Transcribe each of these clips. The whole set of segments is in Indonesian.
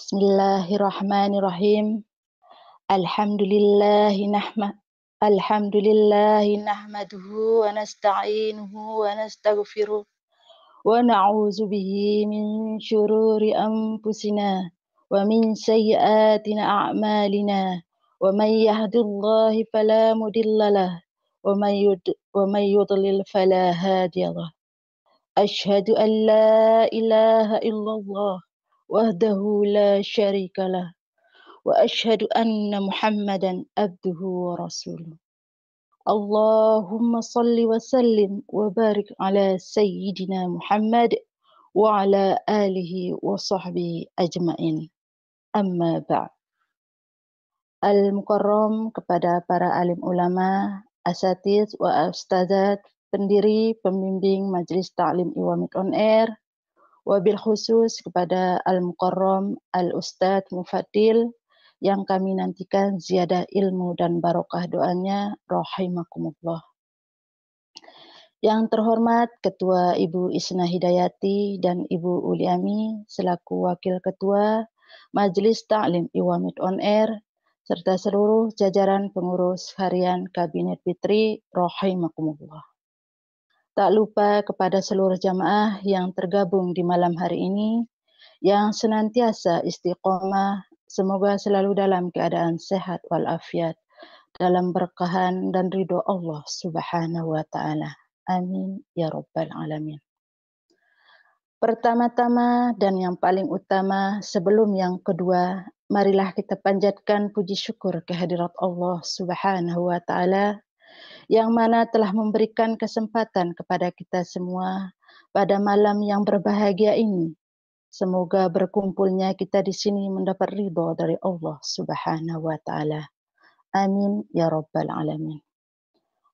Bismillahirrahmanirrahim. Alhamdulillahi Alhamdulillahi nahmaduhu wa nasta'inuhu wa nastaghfiruh wa na'udzu bihi min syururi anfusina wa min sayyiatina a'malina wa may yahdihillahu fala mudhillalah wa may yudlil fala hadiyalah. Asyhadu an la ilaha illallah wahdahu la syarikalah wa asyhadu anna Muhammadan abduhu wa rasuluh. Allahumma salli wa sallim wa barik ala sayyidina Muhammad wa ala alihi wa sahbihi ajmain. Amma ba'd. Al-Mukarram kepada para alim ulama, asatiz wa ustazat, pendiri pembimbing Majelis Ta'lim Iwamit On Air, wabil khusus kepada Al-Mukarram Al-Ustaz Mufaddil yang kami nantikan ziyadah ilmu dan barokah doanya, rahimakumullah. Yang terhormat Ketua Ibu Isna Hidayati dan Ibu Uliami selaku Wakil Ketua Majelis Ta'lim Iwamit On Air serta seluruh jajaran pengurus harian Kabinet Fitri, rahimakumullah. Tak lupa kepada seluruh jamaah yang tergabung di malam hari ini, yang senantiasa istiqomah, semoga selalu dalam keadaan sehat walafiat, dalam berkahan dan ridho Allah Subhanahu wa Ta'ala. Amin ya Rabbal Alamin. Pertama-tama dan yang paling utama sebelum yang kedua, marilah kita panjatkan puji syukur kehadirat Allah Subhanahu wa Ta'ala yang mana telah memberikan kesempatan kepada kita semua pada malam yang berbahagia ini. Semoga berkumpulnya kita di sini mendapat ridha dari Allah Subhanahu wa Ta'ala. Amin ya Rabbal Alamin.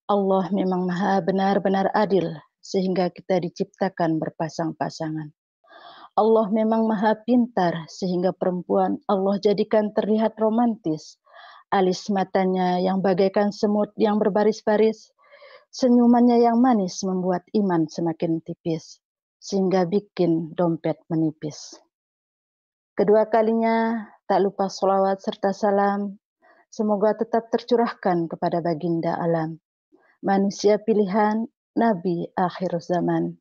Allah memang maha benar-benar adil sehingga kita diciptakan berpasang-pasangan. Allah memang maha pintar sehingga perempuan Allah jadikan terlihat romantis. Alis matanya yang bagaikan semut yang berbaris-baris, senyumannya yang manis membuat iman semakin tipis, sehingga bikin dompet menipis. Kedua kalinya, tak lupa sholawat serta salam, semoga tetap tercurahkan kepada baginda alam, manusia pilihan, Nabi akhir zaman.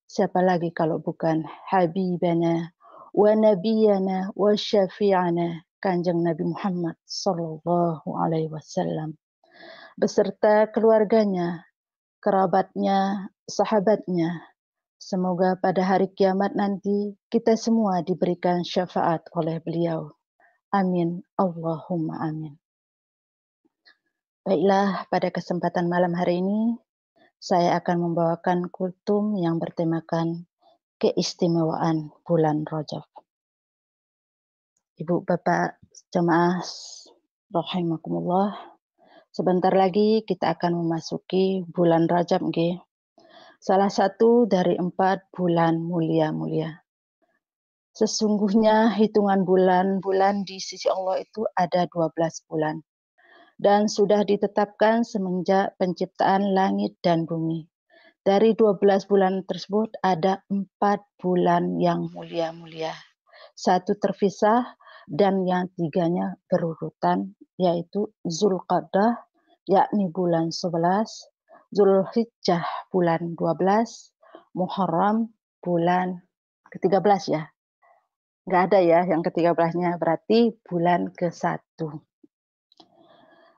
Siapa lagi kalau bukan Habibana wa Nabiyana wa Syafi'ana, Kanjeng Nabi Muhammad Sallallahu Alaihi Wasallam, beserta keluarganya, kerabatnya, sahabatnya. Semoga pada hari kiamat nanti kita semua diberikan syafaat oleh beliau. Amin. Allahumma amin. Baiklah, pada kesempatan malam hari ini, saya akan membawakan kultum yang bertemakan keistimewaan bulan Rajab. Ibu, Bapak, jamaah, rahimakumullah. Sebentar lagi kita akan memasuki bulan Rajab, nggih. Salah satu dari 4 bulan mulia-mulia. Sesungguhnya hitungan bulan-bulan di sisi Allah itu ada 12 bulan. Dan sudah ditetapkan semenjak penciptaan langit dan bumi. Dari 12 bulan tersebut ada 4 bulan yang mulia-mulia. 1 terpisah dan yang 3-nya berurutan, yaitu Zulqa'dah, yakni bulan 11, Zulhijjah bulan 12, Muharram bulan ke-13 ya. Nggak ada ya yang ke-13-nya, berarti bulan ke-1.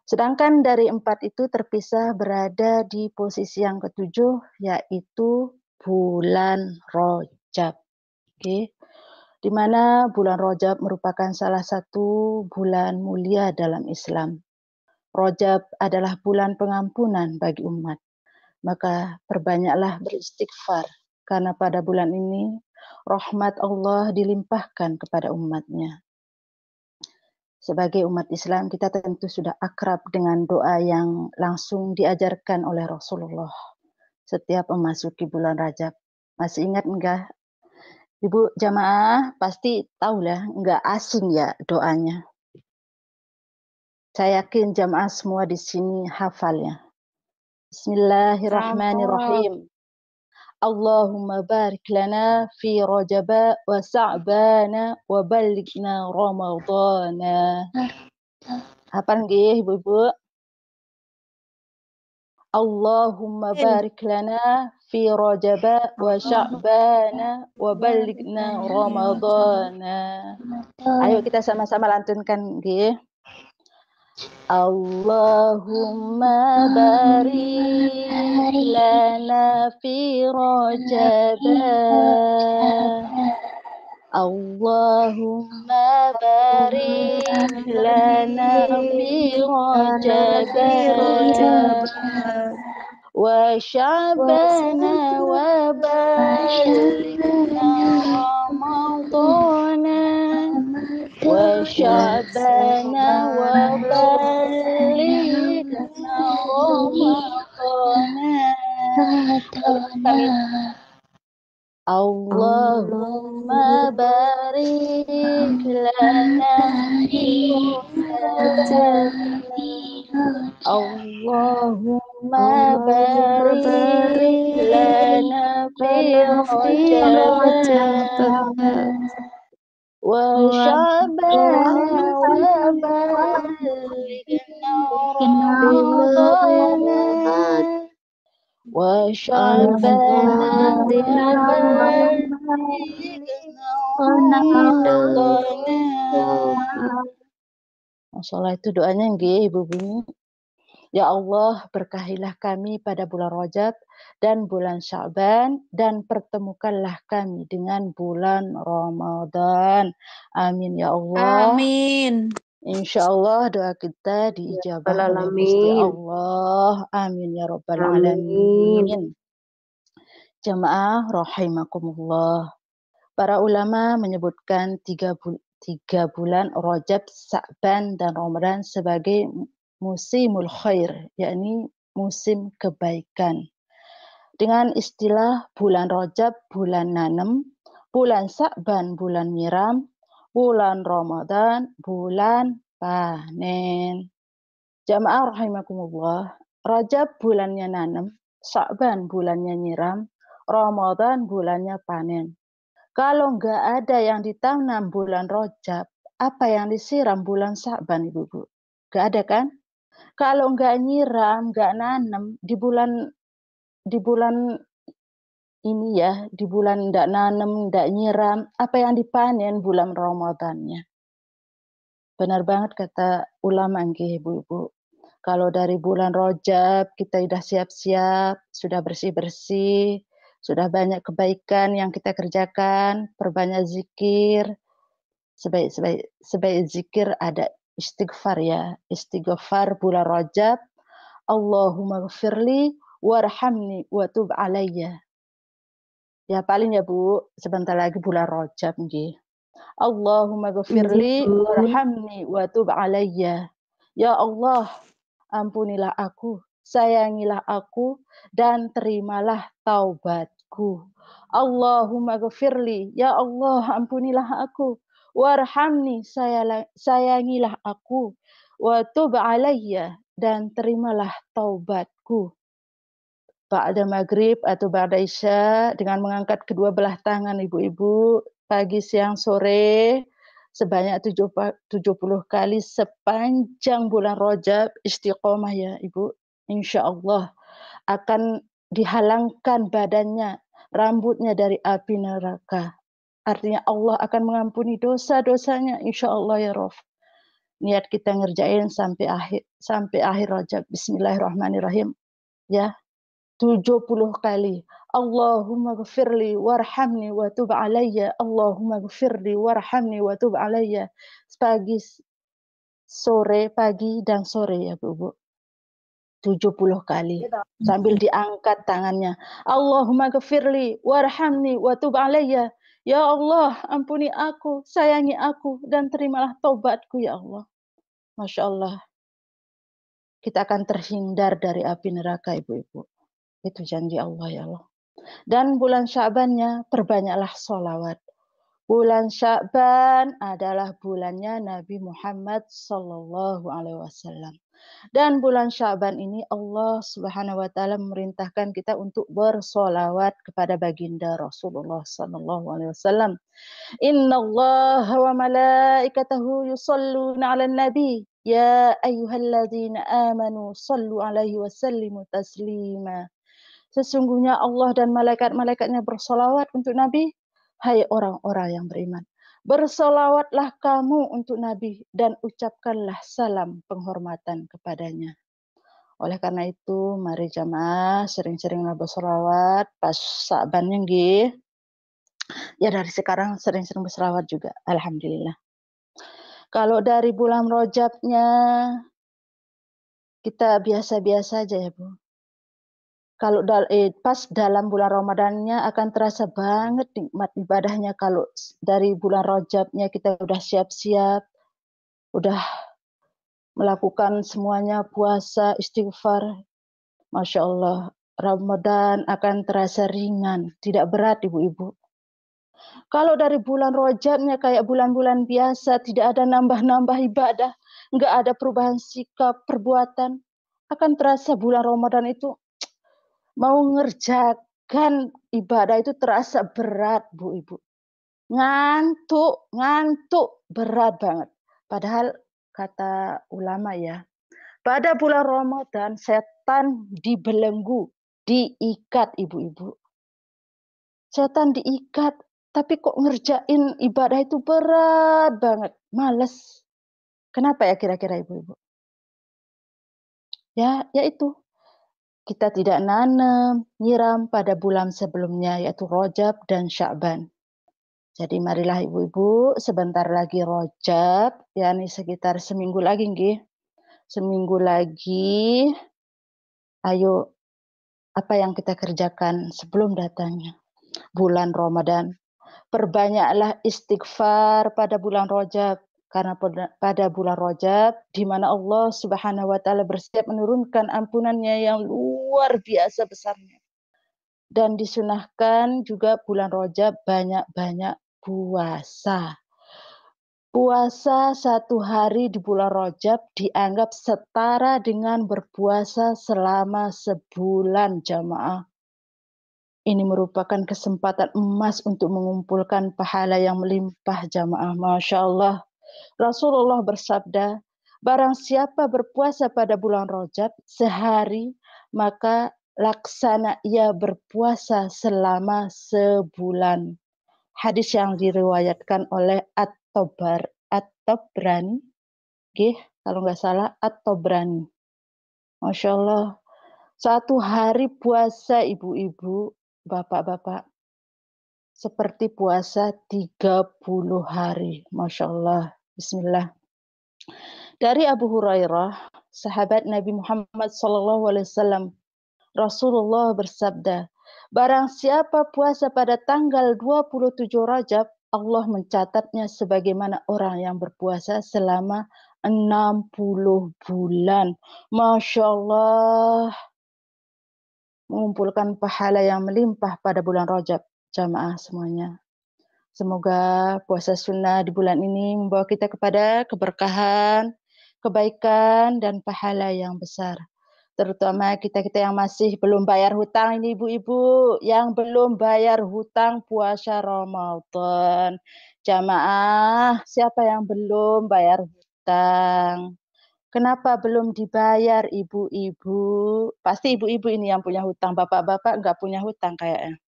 Sedangkan dari 4 itu terpisah berada di posisi yang ke-7, yaitu bulan Rajab. Oke. Di mana bulan Rajab merupakan salah satu bulan mulia dalam Islam. Rajab adalah bulan pengampunan bagi umat. Maka perbanyaklah beristighfar, karena pada bulan ini rahmat Allah dilimpahkan kepada umatnya. Sebagai umat Islam, kita tentu sudah akrab dengan doa yang langsung diajarkan oleh Rasulullah setiap memasuki bulan Rajab. Masih ingat enggak? Ibu jamaah pasti tahu lah, enggak asing ya doanya. Saya yakin jamaah semua di sini hafalnya. Bismillahirrahmanirrahim. Allahumma barik lana fi Rajab wa Sa'ban wa ballighna Ramadhan. Hafal nggih Ibu-ibu? Allahumma barik lana fi Rajab wa Sya'ban wa ballighna Ramadhan. Ayo kita sama-sama lantunkan nggih. Allahumma barik lana fi Rajab. Allahumma barik lana fi Rajab wa Sya'ban wa ballighna Ramadhan wa Sya'ban wa ballighna Ramadhan. Allahumma barik lana fi Rajab. Allahumma barik lana fi Rajab wa Sya'ban wa ballighna Ramadhan wa Sya'ban wa ballighna Ramadhan. Masalah itu doanya nggih Ibu Bumi. Ya Allah, berkahilah kami pada bulan Rajab dan bulan Sya'ban dan pertemukanlah kami dengan bulan Ramadan. Amin ya Allah. Amin. Insya Allah doa kita diijabah oleh Gusti Allah. Amin ya Rabbal Alamin. Jamaah rahimakumullah. Para ulama menyebutkan tiga bulan Rajab, Sya'ban, dan Ramadan sebagai musimul khair, yakni musim kebaikan. Dengan istilah bulan Rajab, bulan nanem, bulan Sya'ban, bulan nyiram, bulan Ramadan, bulan panen. Jamaah rahimakumullah, Rajab bulannya nanem, Sya'ban bulannya nyiram, Ramadan bulannya panen. Kalau nggak ada yang ditanam bulan Rajab, apa yang disiram bulan Sya'ban, Ibu-ibu? Nggak ada kan? Kalau nggak nyiram, nggak nanam di bulan ini ya, di bulan nggak nanam, nggak nyiram, apa yang dipanen bulan Ramadannya? Benar banget kata ulama nggih, Ibu-ibu. Kalau dari bulan Rajab kita sudah siap-siap, sudah bersih-bersih, sudah banyak kebaikan yang kita kerjakan, perbanyak zikir. Sebaik zikir ada istighfar ya. Istighfar bulan Rajab. Allahumma ghfirli warhamni wa tub alayya. Ya paling ya Bu, sebentar lagi bulan Rajab nggih. Allahumma ghfirli warhamni wa tub alayya. Ya Allah, ampunilah aku, sayangilah aku, dan terimalah taubatku. Allahumma ghafirli, ya Allah ampunilah aku, warhamni, sayangilah aku, wa tub alayya, dan terimalah taubatku. Ba'da maghrib atau ba'da isya, dengan mengangkat kedua belah tangan ibu-ibu, pagi, siang, sore, sebanyak 70 kali sepanjang bulan Rajab, istiqomah ya Ibu. Insya Allah akan dihalangkan badannya, rambutnya dari api neraka. Artinya Allah akan mengampuni dosa-dosanya, insya Allah ya Rabb. Niat kita ngerjain sampai akhir Rajab. Bismillahirrahmanirrahim. Ya, 70 kali. Allahumma ghafirli warhamni wa tub alayya. Allahumma ghafirli warhamni wa tub alayya. Pagi, dan sore ya Bu. 70 kali. Sambil diangkat tangannya. Allahumma ghafirli warhamni wa tub alayya. Ya Allah, ampuni aku, sayangi aku, dan terimalah taubatku ya Allah. Masya Allah. Kita akan terhindar dari api neraka ibu-ibu. Itu janji Allah ya Allah. Dan bulan Sya'bannya perbanyaklah sholawat. Bulan Sya'ban adalah bulannya Nabi Muhammad Sallallahu Alaihi Wasallam. Dan bulan Sya'ban ini Allah Subhanahu wa taala memerintahkan kita untuk bersolawat kepada baginda Rasulullah sallallahu alaihi wasallam. Innallaha wa malaikatahu yusholluna 'alan nabi. Ya ayyuhalladzina amanu shallu 'alaihi wa sallimu taslima. Sesungguhnya Allah dan malaikat-malaikatnya bersolawat untuk Nabi. Hai orang-orang yang beriman. Bersolawatlah kamu untuk Nabi dan ucapkanlah salam penghormatan kepadanya. Oleh karena itu, mari jamaah sering-seringlah bersolawat pas Sa'bannya nggih. Ya dari sekarang sering-sering bersolawat juga. Alhamdulillah. Kalau dari bulan Rajabnya, kita biasa-biasa aja ya Bu. Kalau pas dalam bulan Ramadannya akan terasa banget nikmat ibadahnya. Kalau dari bulan Rajabnya kita udah siap-siap, udah melakukan semuanya puasa, istighfar. Masya Allah, Ramadan akan terasa ringan, tidak berat ibu-ibu. Kalau dari bulan Rajabnya kayak bulan-bulan biasa, tidak ada nambah-nambah ibadah, nggak ada perubahan sikap, perbuatan, akan terasa bulan Ramadan itu mau ngerjakan ibadah itu terasa berat, Bu Ibu. Ngantuk, berat banget. Padahal kata ulama ya, pada bulan Ramadan setan dibelenggu, diikat ibu-ibu. Setan diikat, tapi kok ngerjain ibadah itu berat banget, males. Kenapa ya kira-kira ibu-ibu? Ya itu. Kita tidak nanam, nyiram pada bulan sebelumnya yaitu Rajab dan Sya'ban. Jadi marilah ibu-ibu sebentar lagi Rajab, yakni sekitar seminggu lagi nggih. Seminggu lagi, ayo apa yang kita kerjakan sebelum datangnya bulan Ramadan. Perbanyaklah istighfar pada bulan Rajab. Karena pada bulan Rajab, di mana Allah Subhanahu wa taala bersiap menurunkan ampunannya yang luar biasa besarnya. Dan disunahkan juga bulan Rajab banyak-banyak puasa. Puasa 1 hari di bulan Rajab dianggap setara dengan berpuasa selama sebulan jamaah. Ini merupakan kesempatan emas untuk mengumpulkan pahala yang melimpah jamaah. Masya Allah. Rasulullah bersabda, barang siapa berpuasa pada bulan Rajab sehari, maka laksana ia berpuasa selama sebulan. Hadis yang diriwayatkan oleh At-Tabrani, kalau nggak salah At-Tabrani. Masya Allah. 1 hari puasa ibu-ibu, bapak-bapak, seperti puasa 30 hari. Masya Allah. Bismillah. Dari Abu Hurairah, sahabat Nabi Muhammad SAW, Rasulullah bersabda, barang siapa puasa pada tanggal 27 Rajab, Allah mencatatnya sebagaimana orang yang berpuasa selama 60 bulan. Masya Allah. Mengumpulkan pahala yang melimpah pada bulan Rajab, jamaah semuanya. Semoga puasa sunnah di bulan ini membawa kita kepada keberkahan, kebaikan, dan pahala yang besar. Terutama kita-kita yang masih belum bayar hutang ini ibu-ibu, yang belum bayar hutang puasa Ramadan. Jamaah, siapa yang belum bayar hutang? Kenapa belum dibayar ibu-ibu? Pasti ibu-ibu ini yang punya hutang, bapak-bapak nggak punya hutang kayaknya.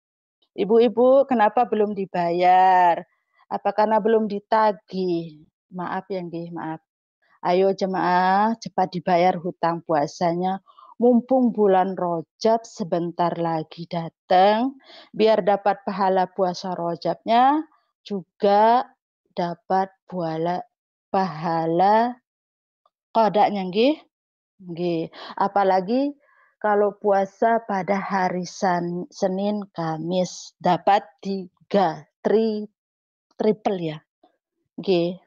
Ibu-ibu kenapa belum dibayar? Apa karena belum ditagih? Maaf ya nggih, maaf. Ayo jemaah cepat dibayar hutang puasanya. Mumpung bulan Rajab sebentar lagi datang, biar dapat pahala puasa Rajabnya, juga dapat pahala qadanya nggih. Nggih. Apalagi kalau puasa pada hari Senin, Kamis dapat 3 triple ya. Nggih.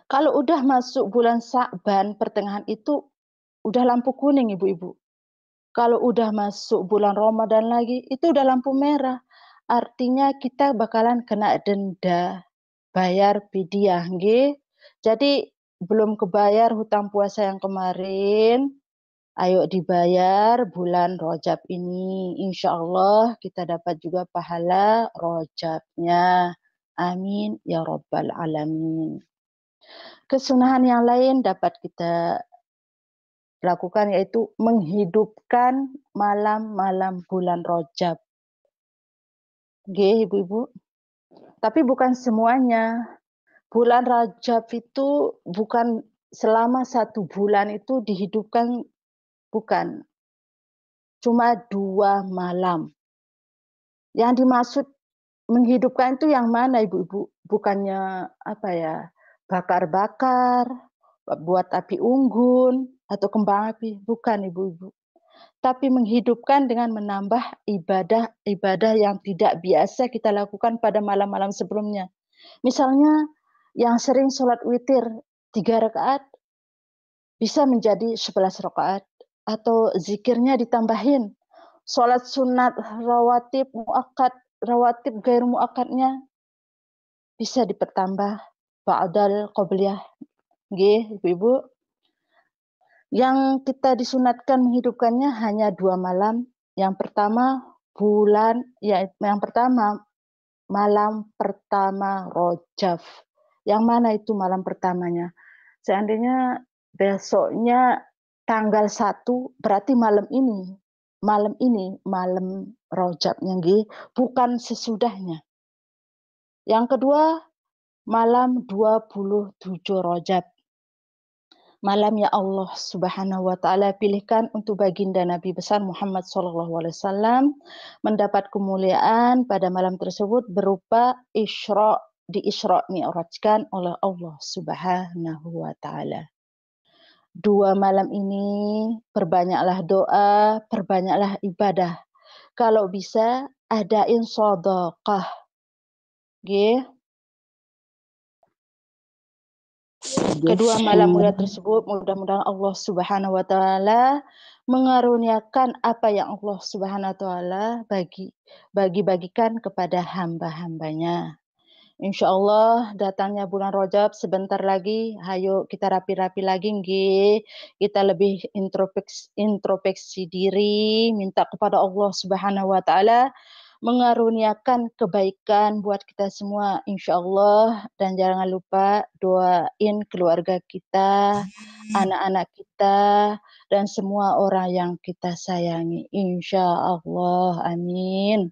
Kalau udah masuk bulan Sa'ban pertengahan itu udah lampu kuning ibu-ibu. Kalau udah masuk bulan Ramadan lagi itu udah lampu merah. Artinya kita bakalan kena denda, bayar fidyah nggih. Jadi belum kebayar hutang puasa yang kemarin, ayo dibayar bulan Rajab ini. Insya Allah kita dapat juga pahala Rajabnya. Amin ya Rabbal Alamin. Kesunahan yang lain dapat kita lakukan yaitu menghidupkan malam-malam bulan Rajab. Oke, ibu-ibu. Tapi bukan semuanya. Bulan Rajab itu bukan selama 1 bulan itu dihidupkan, bukan. Cuma 2 malam. Yang dimaksud menghidupkan itu yang mana ibu-ibu? Bukannya apa ya, bakar-bakar, buat api unggun, atau kembang api. Bukan ibu-ibu. Tapi menghidupkan dengan menambah ibadah-ibadah yang tidak biasa kita lakukan pada malam-malam sebelumnya. Misalnya yang sering sholat witir 3 rakaat bisa menjadi 11 rakaat. Atau zikirnya ditambahin. Sholat sunat rawatib muakkad, rawatib gair muakkadnya bisa dipertambah. Ba'dal qobliyah. Nggih, ibu-ibu. Yang kita disunatkan menghidupkannya hanya 2 malam. Yang pertama malam pertama Rajab. Yang mana itu malam pertamanya? Seandainya besoknya tanggal 1, berarti malam ini malam Rajabnya nggih, bukan sesudahnya. Yang kedua, malam 27 Rajab. Malam ya Allah Subhanahu wa taala pilihkan untuk baginda Nabi besar Muhammad sallallahu alaihi wasallam mendapat kemuliaan pada malam tersebut berupa Isra Mi'rajkan oleh Allah Subhanahu wa taala. 2 malam ini perbanyaklah doa, perbanyaklah ibadah. Kalau bisa adain sedekah. Nggih. Kedua malam mulia tersebut mudah-mudahan Allah Subhanahu wa taala mengaruniakan apa yang Allah Subhanahu wa taala bagi-bagikan kepada hamba-hambanya. Insya Allah datangnya bulan Rajab sebentar lagi. Hayo kita rapi-rapi lagi nggih. Kita lebih introspeksi diri, minta kepada Allah Subhanahu wa taala mengaruniakan kebaikan buat kita semua insya Allah, dan jangan lupa doain keluarga kita, anak-anak kita, dan semua orang yang kita sayangi insya Allah. Amin.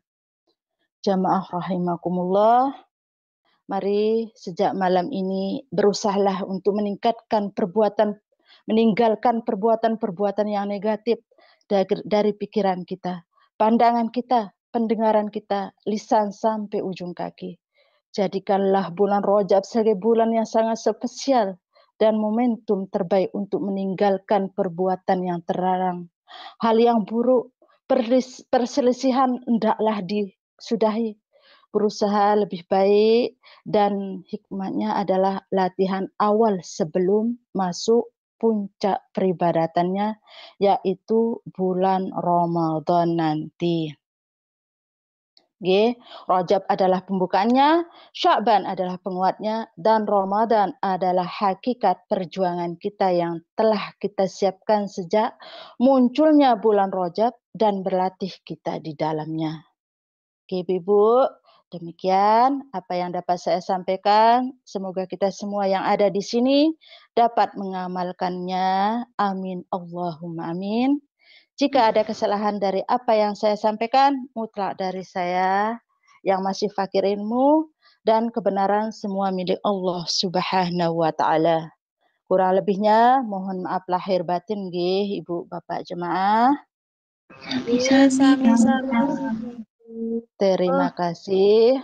Jamaah rahimakumullah. Mari sejak malam ini berusahalah untuk meninggalkan perbuatan-perbuatan yang negatif dari pikiran kita, pandangan kita, pendengaran kita, lisan sampai ujung kaki. Jadikanlah bulan Rajab sebagai bulan yang sangat spesial dan momentum terbaik untuk meninggalkan perbuatan yang terlarang. Hal yang buruk, perselisihan hendaklah disudahi. Berusaha lebih baik dan hikmahnya adalah latihan awal sebelum masuk puncak peribadatannya, yaitu bulan Ramadan nanti. Rajab adalah pembukaannya, Sya'ban adalah penguatnya, dan Ramadan adalah hakikat perjuangan kita yang telah kita siapkan sejak munculnya bulan Rajab dan berlatih kita di dalamnya. Ibu, demikian apa yang dapat saya sampaikan. Semoga kita semua yang ada di sini dapat mengamalkannya. Amin. Allahumma amin. Jika ada kesalahan dari apa yang saya sampaikan, mutlak dari saya yang masih fakir ilmu, dan kebenaran semua milik Allah Subhanahu wa taala. Kurang lebihnya mohon maaf lahir batin nggih Ibu Bapak jemaah. Terima kasih.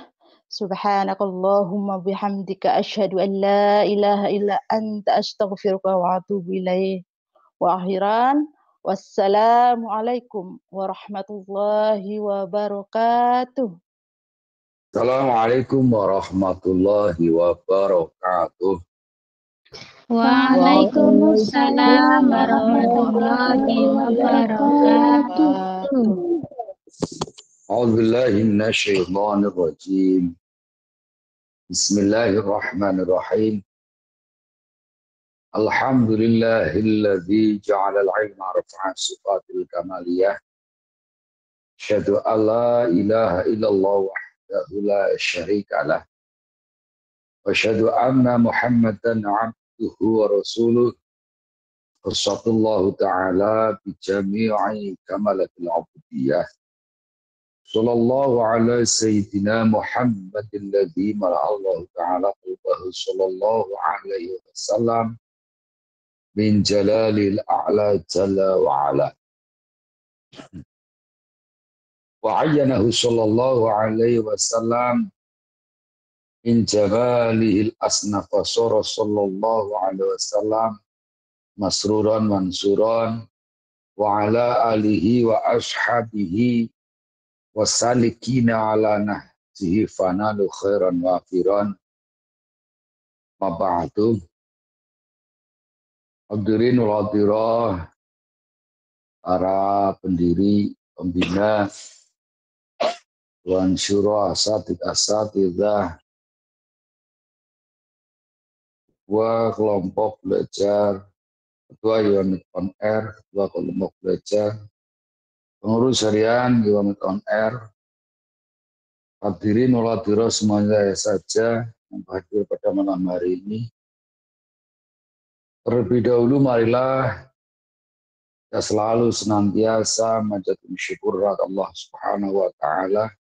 Subhanakallahumma bihamdika asyhadu an la ilaha illa anta astaghfiruka wa atubu ilaih. Wa akhiran, wassalamualaikum warahmatullahi wabarakatuh. Assalamualaikum warahmatullahi wabarakatuh. Waalaikumsalam warahmatullahi wabarakatuh. A'udzubillahi minasyaitonir rajim. Bismillahirrahmanirrahim. Alhamdulillahilladzi ja'alal ilma raf'an sifatil kamaliyah. Asyhadu an la ilaha illallah wahdahu la syarika lah. Wa asyhadu anna Muhammadan 'abduhu wa rasuluh. Qassatallahu ta'ala bi jami'i kamalatil 'ubudiyah. Sallallahu ala sayyidina Muhammadin ladzi mala'allahu ta'ala qalbahu sallallahu alaihi wasallam min jalalil a'la jalla wa ala. Wa ayyanahu sallallahu alaihi wasallam min jamalil asnaf wa sura sallallahu alaihi wasallam masruran mansuran wa ala alihi wa ashabihi wa salikina ala nahjihi fanalu khairan wafiran ma ba'du. Hadirin wal hadirah, para pendiri, pembina, Tuan Syura, asatidzah, ketua kelompok belajar, ketua unit on air, ketua kelompok belajar, pengurus harian unit on air, hadirin wal hadirah semuanya saja yang hadir pada malam hari ini. Terlebih dahulu marilah kita selalu senantiasa menjatuh syukur kepada Allah Subhanahu wa Ta'ala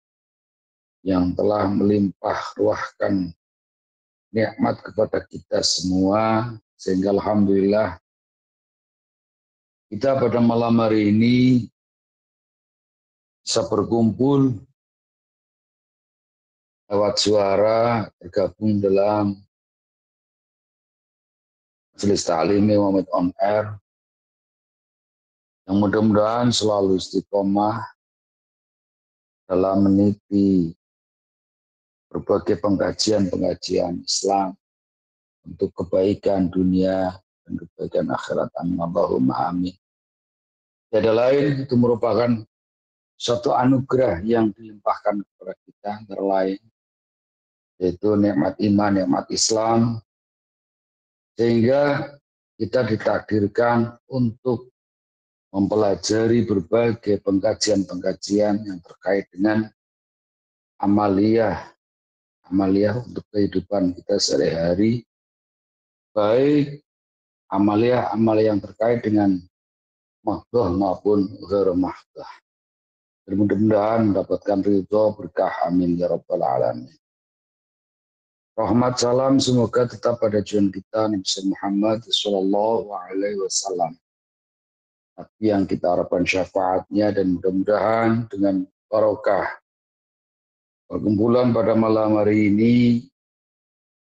yang telah melimpah ruahkan nikmat kepada kita semua, sehingga alhamdulillah kita pada malam hari ini bisa berkumpul lewat suara, tergabung dalam majelis ta'lim Muhammad on air, yang mudah-mudahan selalu istiqomah dalam meniti berbagai pengkajian Islam untuk kebaikan dunia dan kebaikan akhirat. Amin. Allahumma amin. Tiada lain, itu merupakan suatu anugerah yang dilimpahkan kepada kita, antara lain yaitu nikmat iman, nikmat Islam, sehingga kita ditakdirkan untuk mempelajari berbagai pengkajian yang terkait dengan amaliyah untuk kehidupan kita sehari-hari, baik amaliyah yang terkait dengan mahdoh maupun ghairu mahdoh. Mudah-mudahan mendapatkan ridho berkah, amin ya rabbal alamin. Rahmat salam semoga tetap pada junjungan kita Nabi Muhammad sallallahu alaihi wasallam. Tapi yang kita harapkan syafaatnya, dan mudah-mudahan dengan barokah perkumpulan pada malam hari ini,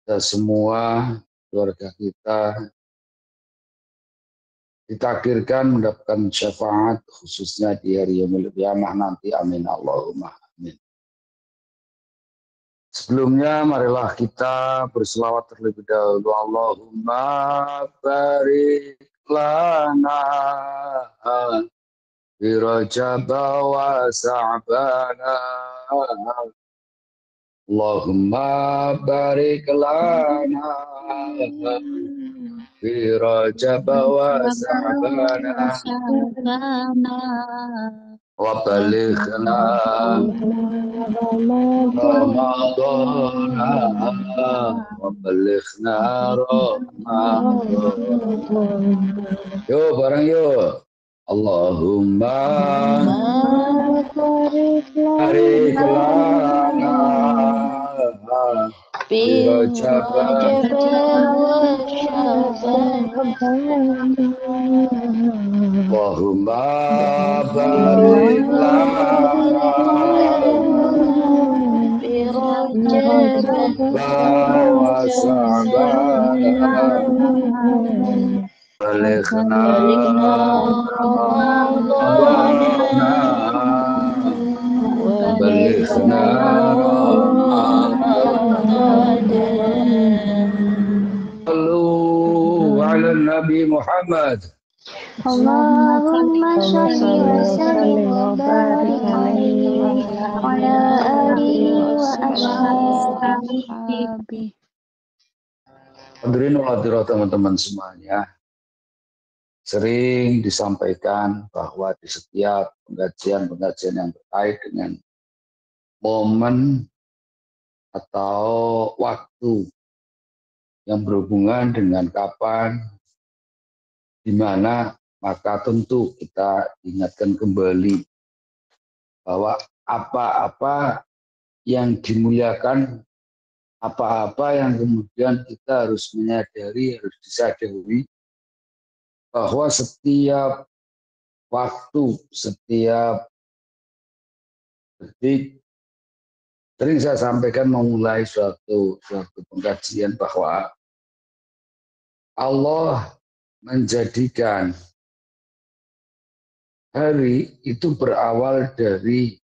kita semua, keluarga kita, ditakdirkan mendapatkan syafaat khususnya di hari yaumul qiyamah nanti, amin Allahumma amin. Sebelumnya marilah kita berselawat terlebih dahulu. Allahumma barik lana fi Rajab wa Sa'bana. Allahumma barik lana fi Rajab wa Sa'bana wa balighna Ramadana wa balighna Ramadan. Yo bareng yo. Allahumma barik lana fi Rajab wa Sya'ban. Allahumma barik lana fi Rajab wa Sya'ban. Balighna Ramadana wa balighna ala Nabi Muhammad. Allahumma shalli wa sallim wa barik alaihi wa ala alihi wa ashabihi. Hadirin wadirat teman-teman semuanya, sering disampaikan bahwa di setiap pengajian-pengajian yang terkait dengan momen atau waktu yang berhubungan dengan kapan, di mana, maka tentu kita ingatkan kembali bahwa apa-apa yang dimuliakan, apa-apa yang kemudian kita harus menyadari, harus disadari bahwa setiap waktu, setiap detik, sering saya sampaikan memulai suatu pengkajian bahwa Allah menjadikan hari itu berawal dari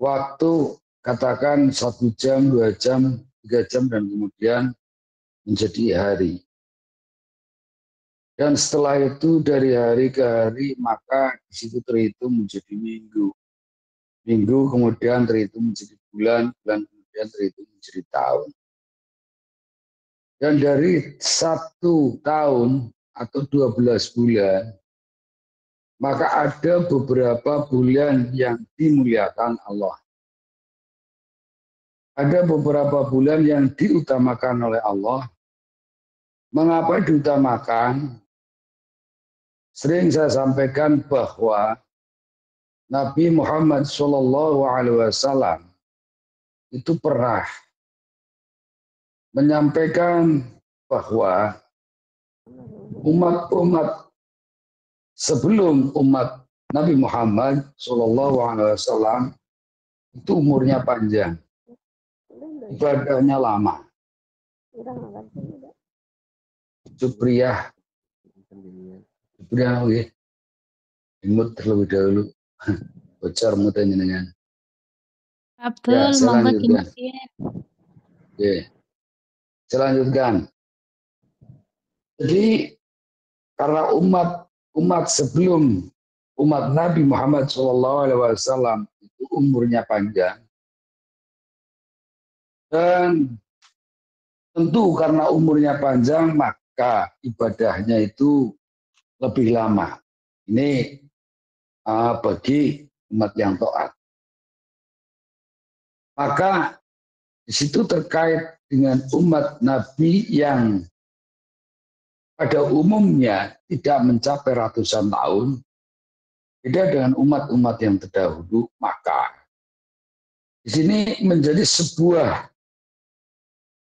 waktu, katakan 1 jam, 2 jam, 3 jam, dan kemudian menjadi hari. Dan setelah itu dari hari ke hari, maka di situ terhitung menjadi minggu. Minggu kemudian terhitung menjadi bulan, bulan kemudian terhitung menjadi tahun. Dan dari 1 tahun atau 12 bulan, maka ada beberapa bulan yang dimuliakan Allah. Ada beberapa bulan yang diutamakan oleh Allah. Mengapa diutamakan? Sering saya sampaikan bahwa Nabi Muhammad SAW itu pernah menyampaikan bahwa umat-umat sebelum umat Nabi Muhammad SAW itu umurnya panjang, ibadahnya lama. Jubriyah, oke. Imut terlebih dahulu. Bocor mutanya dengan. Abdul, Ya, saya monggo lanjutkan. dimutin. Oke. Saya lanjutkan. Jadi karena umat sebelum umat Nabi Muhammad SAW itu umurnya panjang, dan tentu karena umurnya panjang maka ibadahnya itu lebih lama. Ini bagi umat yang taat. Maka di situ terkait dengan umat Nabi yang pada umumnya tidak mencapai ratusan tahun, beda dengan umat-umat yang terdahulu, maka di sini menjadi sebuah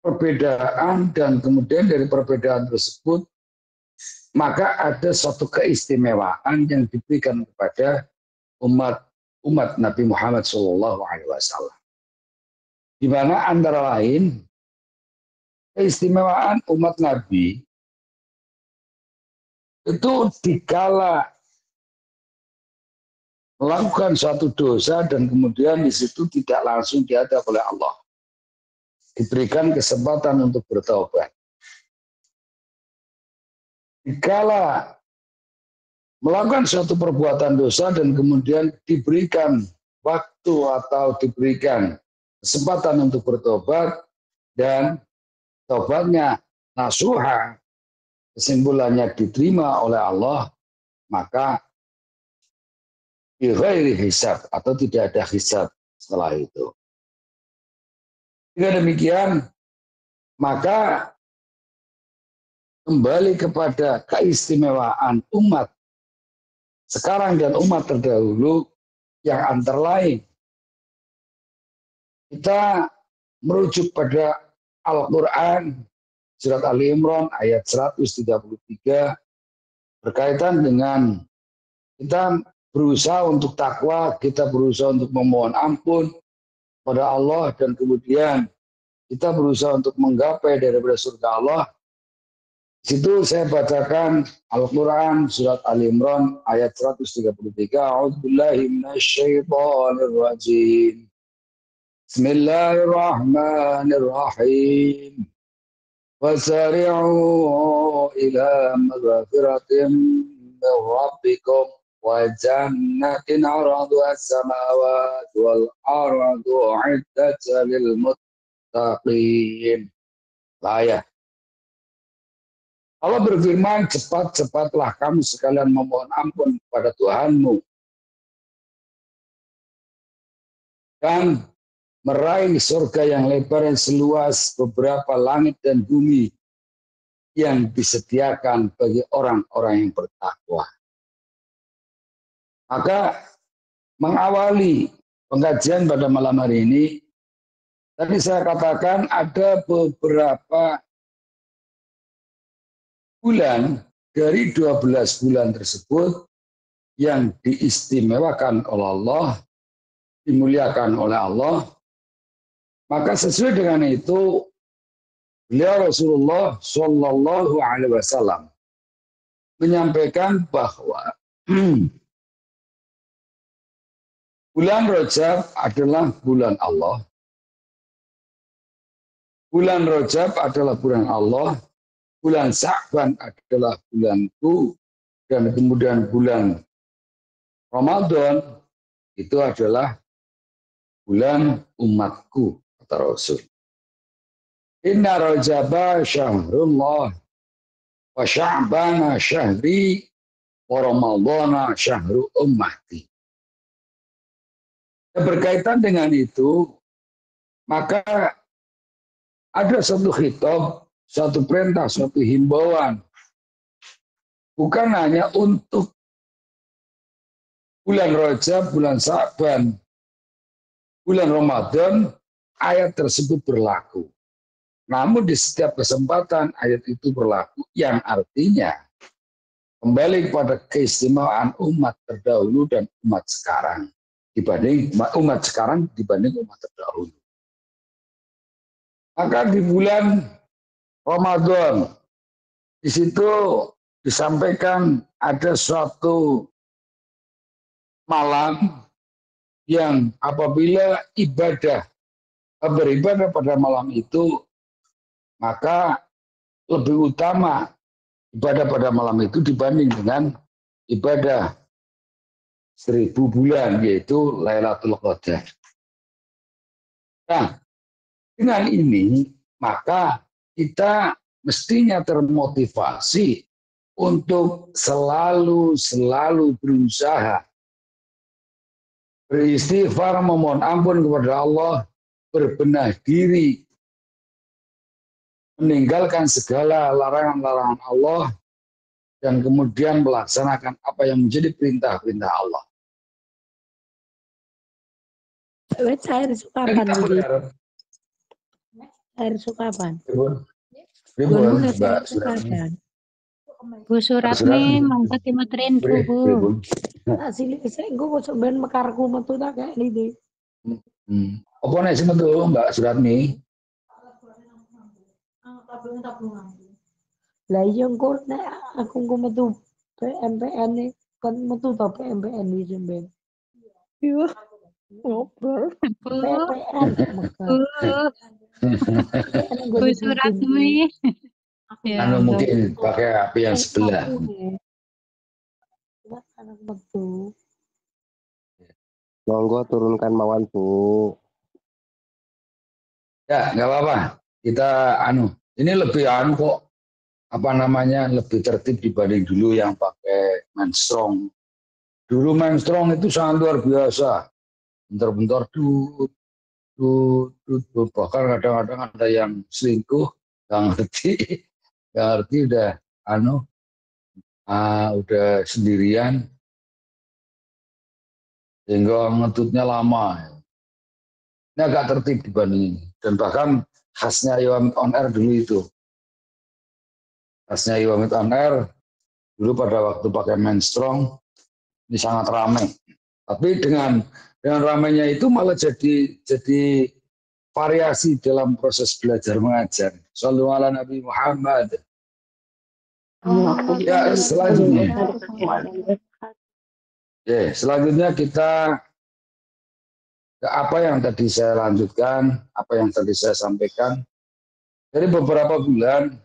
perbedaan, dan kemudian dari perbedaan tersebut maka ada suatu keistimewaan yang diberikan kepada umat Nabi Muhammad SAW. Di mana antara lain keistimewaan umat Nabi itu dikala melakukan suatu dosa dan kemudian di situ tidak langsung diadab oleh Allah, diberikan kesempatan untuk bertaubat. Dikala melakukan suatu perbuatan dosa dan kemudian diberikan waktu atau diberikan kesempatan untuk bertobat dan tobatnya nasuha, kesimpulannya diterima oleh Allah, maka bighairi hisab atau tidak ada hisab setelah itu. Dengan demikian, maka kembali kepada keistimewaan umat sekarang dan umat terdahulu yang antara lain kita merujuk pada Al-Quran surat Ali Imran ayat 133 berkaitan dengan kita berusaha untuk takwa, kita berusaha untuk memohon ampun pada Allah, dan kemudian kita berusaha untuk menggapai daripada surga Allah. Di situ saya bacakan Al-Quran surat Ali Imran ayat 133. A'udzubillahi minasyaitonirrajim. Bismillahirrahmanirrahim. Wasari'u ila maghfiratin min rabbikum wa jannatin 'arduha as-samawati wal ardu 'iddat lil muttaqin. bahaya. Allah berfirman, cepat-cepatlah kamu sekalian memohon ampun kepada Tuhanmu dan meraih surga yang lebar dan seluas beberapa langit dan bumi yang disediakan bagi orang-orang yang bertakwa. Maka mengawali pengajian pada malam hari ini, tadi saya katakan ada beberapa bulan dari 12 bulan tersebut yang diistimewakan oleh Allah, dimuliakan oleh Allah. Maka sesuai dengan itu, beliau Rasulullah Shallallahu Alaihi Wasallam menyampaikan bahwa bulan Rajab adalah bulan Allah. Bulan Rajab adalah bulan Allah. Bulan Sya'ban adalah bulanku, dan kemudian bulan Ramadan itu adalah bulan umatku, kata Rasul. Inna Rajaba syahrullah wa Sya'bana syahri wa Ramadana syahru ummati. Berkaitan dengan itu, maka ada satu khitab, satu perintah, suatu himbauan. Bukan hanya untuk bulan Rajab, bulan Sya'ban, bulan Ramadan, ayat tersebut berlaku. Namun di setiap kesempatan ayat itu berlaku, yang artinya kembali kepada keistimewaan umat terdahulu dan umat sekarang. Dibanding umat sekarang dibanding umat terdahulu. Maka di bulan Ramadan, di situ disampaikan ada suatu malam yang apabila beribadah pada malam itu, maka lebih utama ibadah pada malam itu dibanding dengan ibadah 1000 bulan, yaitu Lailatul Qadar. Nah, dengan ini maka kita mestinya termotivasi untuk selalu berusaha beristighfar, memohon ampun kepada Allah, berbenah diri, meninggalkan segala larangan-larangan Allah, dan kemudian melaksanakan apa yang menjadi perintah-perintah Allah. Air sukapan dulu. Air sukapan. Mbak Suratmi. Bu Suratmi mangkat materin Bu. Asli saya gue masuk ben mekarku metu tak kayak ini. Apa nih sih metu Mbak Suratmi? Lah iya engko nek aku metu PMPN nih kan metu to PMPN iki ben. Yo. Ngobrol. PPN mekar. Bu Suratmi. Anu mungkin pakai api yang sebelah. Anak metu. Monggo turunkan mawon Bu. Ya, nggak apa-apa. Kita ini lebih kok, lebih tertib dibanding dulu yang pakai menstrong. Dulu menstrong itu sangat luar biasa. Bentar-bentar bahkan kadang-kadang ada yang selingkuh, nggak ngerti udah sendirian, sehingga ngetutnya lama. Ini agak tertib dibanding ini. Dan bahkan khasnya Iwamit On Air dulu itu. Khasnya Iwamit On Air dulu pada waktu pakai menstrong, ini sangat ramai. Tapi dengan ramainya itu malah jadi variasi dalam proses belajar mengajar. Shallu ala Nabi Muhammad. Ya, selanjutnya kita apa yang tadi saya lanjutkan, apa yang tadi saya sampaikan. Dari beberapa bulan,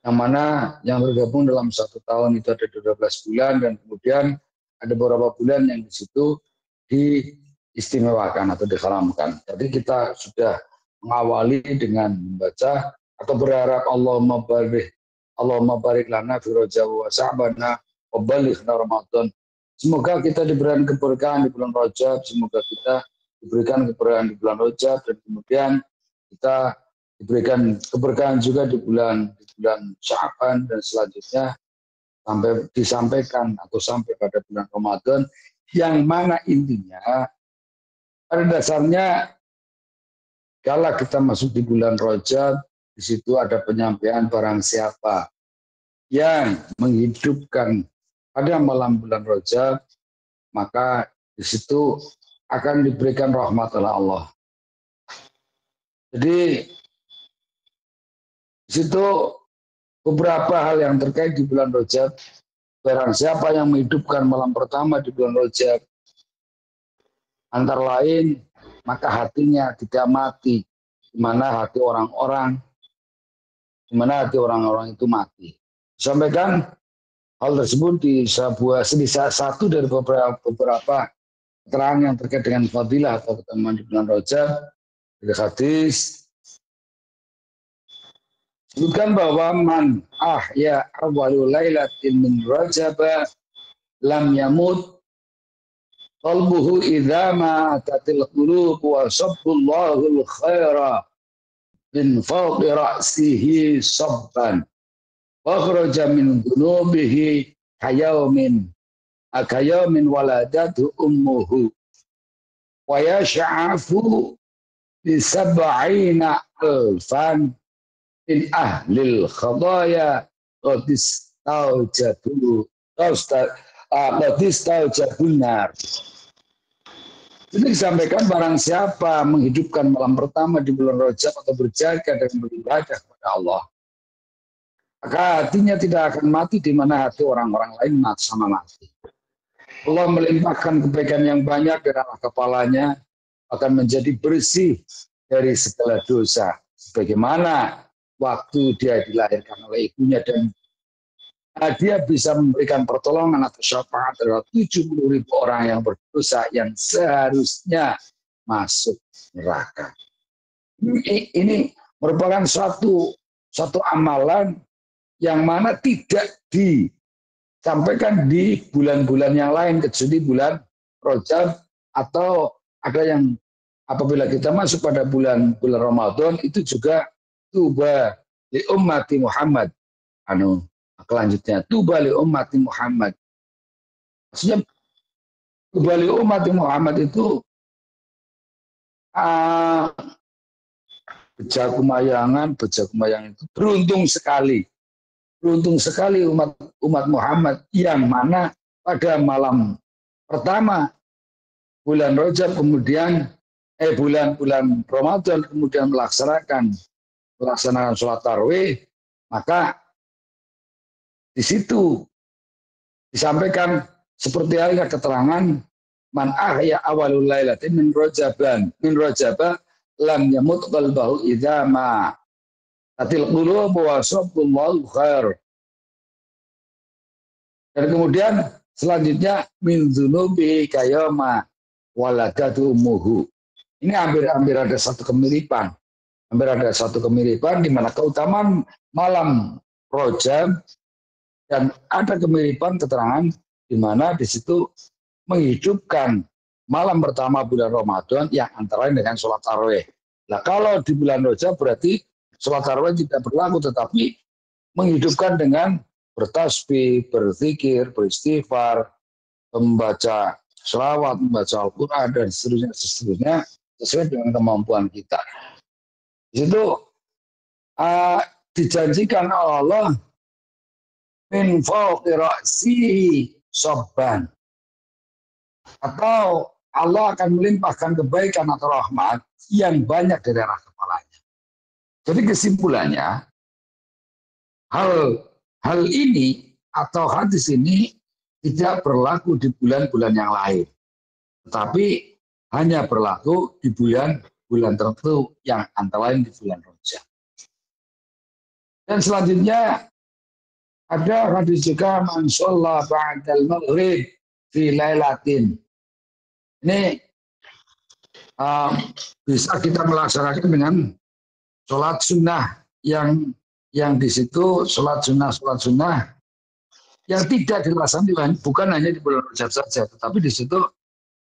yang mana yang tergabung dalam 1 tahun itu ada 12 bulan, dan kemudian ada beberapa bulan yang di situ diistimewakan atau diharamkan. Jadi kita sudah mengawali dengan membaca atau berharap Allahumma barik lana fi Rajab wa Sya'bana wa balighna Ramadan. Semoga kita diberikan keberkahan di bulan Rajab, semoga kita diberikan keberkahan di bulan Rajab, dan kemudian kita diberikan keberkahan juga di bulan Sya'ban, dan selanjutnya sampai disampaikan atau sampai pada bulan Ramadan, yang mana intinya pada dasarnya kalau kita masuk di bulan Rajab, di situ ada penyampaian barang siapa yang menghidupkan pada malam bulan Rajab, maka di situ akan diberikan rahmat oleh Allah. Jadi di situ beberapa hal yang terkait di bulan Rajab. Barang siapa yang menghidupkan malam pertama di bulan Rajab, antara lain maka hatinya tidak mati, di mana hati orang-orang itu mati. Disampaikan hal tersebut di satu dari beberapa keterangan yang terkait dengan fadilah atau keutamaan di bulan Rajab. Dari hadis sebutkan bahwa man ahya awwalul lailatin min Rajab lam yamut qalbuhu idza ma atatil qulub wa sabbullahul khaira min fawqi ra'sihi sabban wa kharaja min dhunubihi kayaumin waladatu ummuhu wa yash'afu bi sab'ina alfan min ahlil khadaya qadis taujabunar. Jadi disampaikan barang siapa menghidupkan malam pertama di bulan Rajab atau berjaga dan beribadah kepada Allah, maka hatinya tidak akan mati di mana hati orang-orang lain sama mati. Allah melimpahkan kebaikan yang banyak di arah kepalanya, akan menjadi bersih dari segala dosa. Sebagaimana waktu dia dilahirkan oleh ibunya, dan dia bisa memberikan pertolongan atau syafaat terhadap 70.000 orang yang berdosa yang seharusnya masuk neraka. Ini merupakan suatu amalan yang mana tidak disampaikan di bulan-bulan yang lain kecuali bulan Rajab, atau ada yang apabila kita masuk pada bulan Ramadan itu juga tuba li ummati Muhammad. Kelanjutnya tuba li ummati Muhammad. Maksudnya tuba li ummati Muhammad itu beja kumayangan itu beruntung sekali umat Muhammad yang mana pada malam pertama bulan Rajab kemudian bulan Ramadan kemudian melaksanakan sholat tarawih, maka di situ disampaikan seperti halnya keterangan man ahya awalul lailatin min Rajaba lam yamut qalbahu idza ma tatil qulub wa sabbullahu khair. Dan kemudian selanjutnya min dzunubi kayama waladatu ummuhu. Ini hampir ada satu kemiripan. Di mana keutamaan malam Rajab dan ada kemiripan keterangan di mana di situ menghidupkan malam pertama bulan Ramadan yang antara lain dengan sholat tarawih. Nah, kalau di bulan Rajab berarti sholat tarawih tidak berlaku, tetapi menghidupkan dengan bertasbih, berzikir, beristighfar, membaca selawat, membaca Al-Quran, dan seterusnya sesuai dengan kemampuan kita. Di situ dijanjikan Allah min fawqi ra'sihi sabban, atau Allah akan melimpahkan kebaikan atau rahmat yang banyak dari arah kepalanya. Jadi kesimpulannya, hal ini atau hadis ini tidak berlaku di bulan-bulan yang lain, tetapi hanya berlaku di bulan tertentu yang antara lain di bulan Rajab. Dan selanjutnya ada hadis juga man shalla ba'dal maghrib fi lailatin. Ini bisa kita melaksanakan dengan sholat sunnah yang di situ sholat sunnah yang tidak dilaksanakan bukan hanya di bulan Rajab saja, tetapi di situ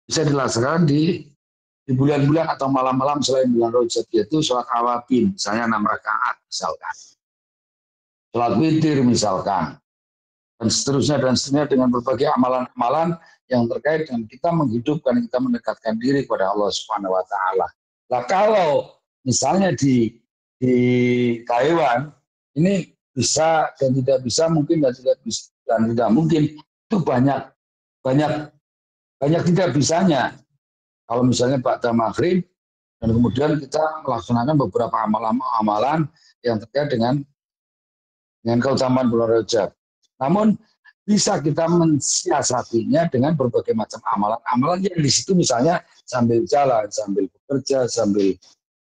bisa dilaksanakan di bulan-bulan atau malam-malam selain bulan Rajab, yaitu sholat awabin, misalnya 6 rakaat misalkan, sholat witir misalkan, dan seterusnya dengan berbagai amalan-amalan yang terkait dengan kita menghidupkan, kita mendekatkan diri kepada Allah Subhanahu wa taala. Nah, kalau misalnya di Taiwan ini bisa dan tidak bisa, mungkin dan tidak bisa dan tidak mungkin, itu banyak tidak bisanya. Kalau misalnya ba'da maghrib dan kemudian kita melaksanakan beberapa amalan yang terkait dengan keutamaan bulan Rajab. Namun bisa kita mensiasatinya dengan berbagai macam amalan-amalan yang di situ, misalnya sambil jalan, sambil bekerja, sambil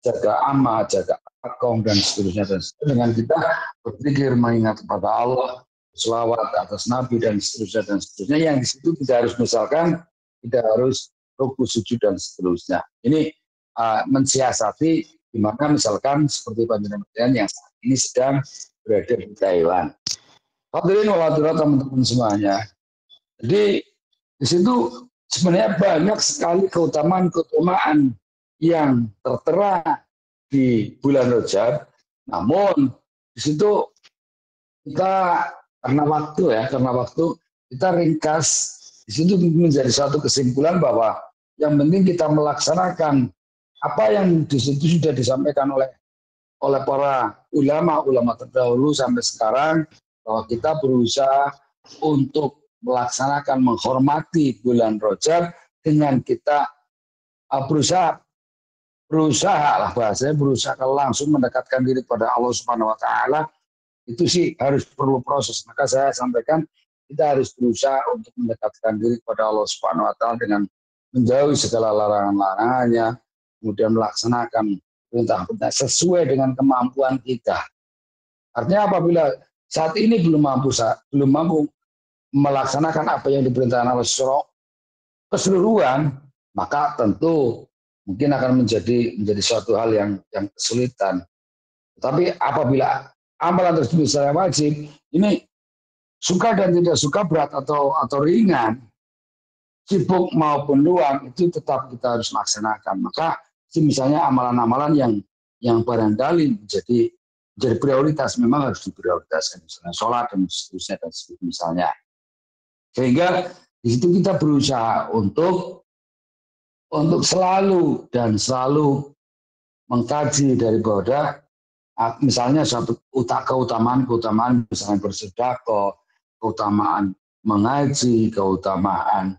jaga amal, jaga akong dan seterusnya, dengan kita berpikir mengingat kepada Allah, selawat atas Nabi dan seterusnya yang di situ tidak harus, misalkan tidak harus ruku sujud dan seterusnya. Ini mensiasati di mana misalkan seperti panjenengan yang saat ini sedang berada di Taiwan. Hadirin wal hadirat teman-teman semuanya. Jadi di situ sebenarnya banyak sekali keutamaan yang tertera di bulan Rajab. Namun di situ kita karena waktu kita ringkas. Di situ menjadi satu kesimpulan bahwa yang penting kita melaksanakan apa yang di situ sudah disampaikan oleh para ulama terdahulu sampai sekarang, bahwa kita berusaha untuk melaksanakan, menghormati bulan Rajab dengan kita berusaha lah bahasanya, berusaha langsung mendekatkan diri pada Allah Subhanahu wa taala. Itu sih harus perlu proses. Maka saya sampaikan kita harus berusaha untuk mendekatkan diri kepada Allah Subhanahu wa taala dengan menjauhi segala larangan-larangannya, kemudian melaksanakan perintah-perintah sesuai dengan kemampuan kita. Artinya apabila saat ini belum mampu melaksanakan apa yang diperintahkan Allah secara keseluruhan, maka tentu mungkin akan menjadi suatu hal yang kesulitan. Tapi apabila amalan tersebut secara wajib, ini suka dan tidak suka, berat atau ringan, sibuk maupun luang, itu tetap kita harus laksanakan. Maka misalnya amalan-amalan yang barangkali menjadi prioritas, memang harus diprioritaskan, misalnya sholat dan seterusnya dan seterusnya misalnya. Sehingga di situ kita berusaha untuk selalu mengkaji daripada misalnya suatu keutamaan misalnya bersedekah, keutamaan mengaji, keutamaan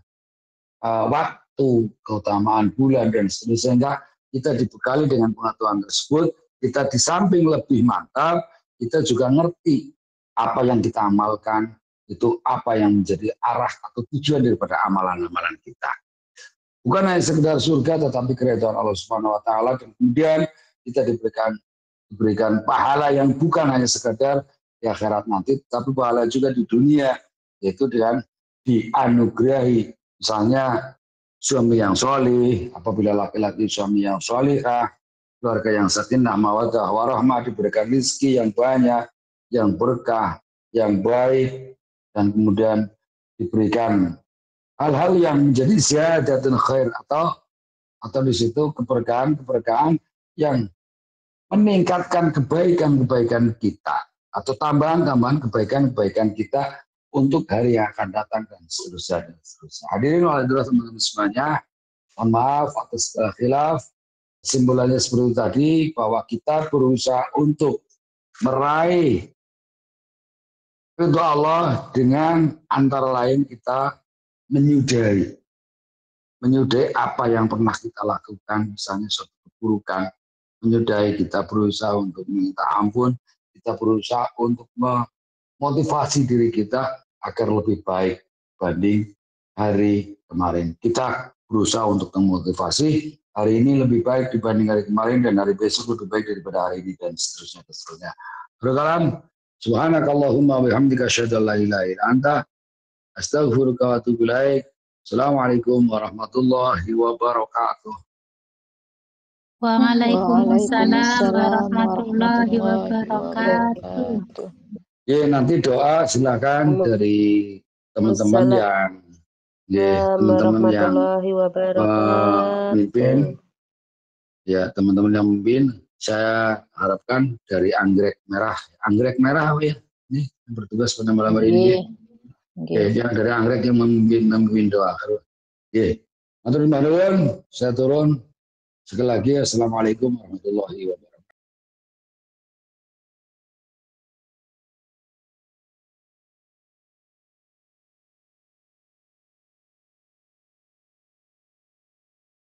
waktu, keutamaan bulan dan seterusnya, sehingga kita dibekali dengan pengetahuan tersebut. Kita di samping lebih mantap, kita juga ngerti apa yang kita amalkan itu, apa yang menjadi arah atau tujuan daripada amalan-amalan kita. Bukan hanya sekedar surga, tetapi keridhaan Allah Subhanahu wa taala, dan kemudian kita diberikan pahala yang bukan hanya sekedar di akhirat nanti, tapi pahala juga di dunia, yaitu dengan dianugerahi misalnya suami yang solih, apabila laki-laki suami yang solihah, keluarga yang sakinah mawaddah warahmah, diberikan rezeki yang banyak, yang berkah, yang baik, dan kemudian diberikan hal-hal yang menjadi ziyadatun khair, atau di situ keberkahan yang meningkatkan kebaikan kita, atau tambahan kebaikan kita untuk hari yang akan datang dan seterusnya. Hadirin wal-hadirat teman-teman semuanya, mohon maaf atas khilaf. Kesimpulannya seperti tadi, bahwa kita berusaha untuk meraih ridho Allah dengan antara lain kita menyudahi apa yang pernah kita lakukan, misalnya suatu keburukan, menyudahi, kita berusaha untuk meminta ampun, kita berusaha untuk memotivasi diri kita agar lebih baik dibanding hari kemarin. Kita berusaha untuk memotivasi hari ini lebih baik dibanding hari kemarin, dan hari besok lebih baik daripada hari ini, dan seterusnya. Berkalam, subhanakallahumma bihamdika asyhadu an la ilaha illa anta astaghfiruka wa atubu ilaik. Assalamualaikum warahmatullahi wabarakatuh. Waalaikumsalam warahmatullahi warahmatullahi wabarakatuh. wabarakatuh. Ya, nanti doa silakan dari teman-teman yang teman-teman yang Warahmatullahi wabarakatuh. memimpin. Ya, teman-teman yang memimpin, saya harapkan dari anggrek merah apa ya? Ini yang bertugas pada malam hari ini. Oke, yang dari anggrek yang memimpin doa. Oke, matur nuwun, saya turun. Sekali lagi, assalamualaikum warahmatullahi wabarakatuh.